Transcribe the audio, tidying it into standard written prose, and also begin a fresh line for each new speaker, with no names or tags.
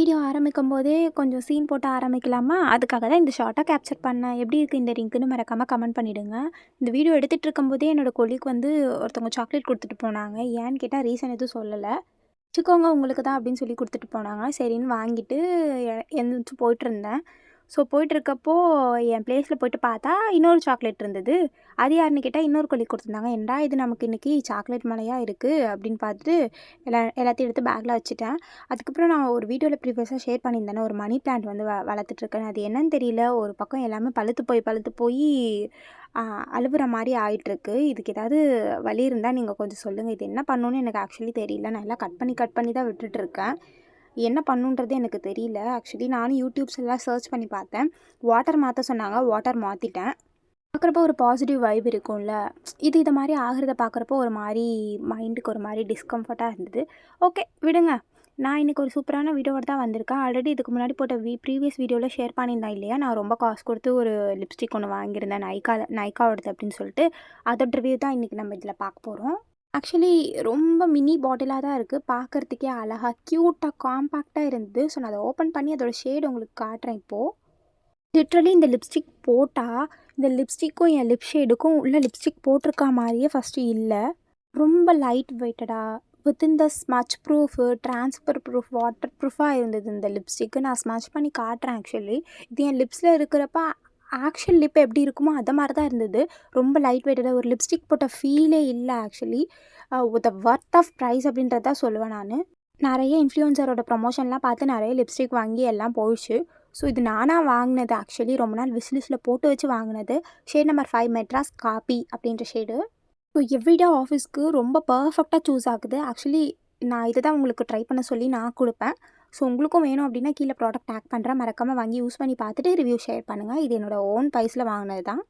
Video ஆரம்பிக்கும்போதே கொஞ்சம் scene போட்டு ஆரம்பிக்கலாமா? அதுக்காக தான் இந்த ஷார்ட்டா கேப்சர் பண்ணேன். எப்படி இருக்கு இந்த ரிங்க்குன்னு மறக்காம கமெண்ட் பண்ணிடுங்க. இந்த வீடியோ எடுத்துட்டு இருக்கும்போதே என்னோட கொலீக் வந்து ஒருத்தவங்க சாக்லேட் குடுத்துட்டு போனாங்க. ஏன்னு கேட்டா ரீசன் எதுவும் சொல்லல. "வச்சுக்கோங்க உங்களுக்கு தான்" அப்படின்னு சொல்லி குடுத்துட்டு போனாங்க. சரின்னு வாங்கிட்டு எந்திரிச்சு போயிட்டுருந்தேன். ஸோ போயிட்டுருக்கப்போ என் பிளேஸில போயிட்டு பார்த்தா இன்னொரு சாக்லேட் இருந்தது. அது யாருன்னு கேட்டா இன்னொரு கொலீக் குடுத்துருந்தாங்க. "என்னடா இது நமக்கு இன்னைக்கு சாக்லேட் மழையா இருக்கு" அப்படின்னு பார்த்துட்டு எல்லாத்தையும் எடுத்து பேக்ல வச்சுட்டேன். அதுக்கப்புறம் நான் ஒரு வீடியோவில் ப்ரீவியஸாக ஷேர் பண்ணியிருந்தேனே, ஒரு மணி பிளான்ட் வந்து வளர்த்துட்ருக்கேன். அது என்னன்னு தெரியல. ஒரு பக்கம் எல்லாமே பழுத்து போய் அழுவுற மாரி ஆயிட்டுருக்கு. இதுக்கு ஏதாவது வழி இருந்தா நீங்க கொஞ்சம் சொல்லுங்க. இது என்ன பண்ணணும்னு எனக்கு ஆக்சுவலி தெரியல. நான் எல்லாம் கட் பண்ணி தான் விட்டுட்டுருக்கேன். என்ன பண்ணணுன்றது எனக்கு தெரியல. ஆக்சுவலி நானும் யூடியூப்ஸ் எல்லாம் சர்ச் பண்ணி பார்த்தேன். வாட்டர் மாத்த சொன்னாங்க. வாட்டர் மாத்திட்டேன். பார்க்குறப்போ ஒரு பாசிட்டிவ் வைப் இருக்கும்ல. இது மாரி ஆகுறத பார்க்குறப்போ ஒரு மாரி மைண்டுக்கு ஒரு மாரி டிஸ்கம்ஃபர்ட்டா இருந்தது. ஓகே விடுங்க. நான் இன்றைக்கி ஒரு சூப்பரான வீடியோவோட தான் வந்திருக்கேன். ஆல்ரெடி இதுக்கு முன்னாடி போட்ட ப்ரீவியஸ் வீடியோவில் ஷேர் பண்ணியிருந்தேன் இல்லையா? நான் ரொம்ப காசு கொடுத்து ஒரு லிப்ஸ்டிக் ஒன்று வாங்கியிருந்தேன். நைக்காவோடது அப்படின்னு சொல்லிட்டு. அதோட ரிவ்யூ தான் இன்றைக்கி நம்ம இதில் பார்க்க போகிறோம். ஆக்சுவலி ரொம்ப மினி பாட்டிலாக தான் இருக்குது. பார்க்குறதுக்கே அழகா க்யூட்டாக காம்பேக்டாக இருந்தது. ஸோ நான் அதை ஓப்பன் பண்ணி அதோட ஷேட் உங்களுக்கு காட்டுறேன் இப்போது. லிட்ரலி இந்த லிப்ஸ்டிக் போட்டால் இந்த லிப்ஸ்டிக்கும் என் லிப் ஷேடுக்கும் உள்ள லிப்ஸ்டிக் போட்டிருக்கா மாதிரியே ஃபஸ்ட்டு இல்லை. ரொம்ப லைட் வெயிட்டடாக within the smudge proof, transfer proof, water ப்ரூஃபாக இருந்தது இந்த லிப்ஸ்டிக்கு. நான் ஸ்மச் பண்ணி காட்டுறேன் ஆக்சுவலி. இது என் லிப்ஸில் இருக்கிறப்ப ஆக்சுவல் லிப் எப்படி இருக்குமோ அது மாதிரி தான் இருந்தது. ரொம்ப லைட் வெயிட்டடாக ஒரு லிப்ஸ்டிக் போட்ட ஃபீலே இல்லை actually. The worth of price அப்படின்றது தான் சொல்லுவேன் நான். நிறைய இன்ஃப்ளூயன்சரோட ப்ரமோஷன்லாம் பார்த்து நிறைய லிப்ஸ்டிக் வாங்கி எல்லாம் போயிடுச்சு. ஸோ இது நானாக வாங்கினது ஆக்சுவலி. ரொம்ப நாள் விஷ்லிஸ்ட்டில் போட்டு வச்சு வாங்கினது. ஷேட் நம்பர் 5 மெட்ராஸ் காப்பி அப்படின்ற ஷேடு. ஸோ எவ்ரிடே ஆஃபீஸ்க்கு ரொம்ப பர்ஃபெக்டாக சூஸ் ஆகுது. ஆக்சுவலி நான் இதை தான் உங்களுக்கு ட்ரை பண்ண சொல்லி நான் கொடுப்பேன். ஸோ உங்களுக்கும் வேணும் அப்படின்னா கீழே ப்ராடக்ட் டேக் பண்ணுறேன். மறக்காமல் வாங்கி யூஸ் பண்ணி பார்த்துட்டு ரிவ்யூ ஷேர் பண்ணுங்கள். இது என்னோட ஓன் ப்ரைஸில் வாங்கினது தான்.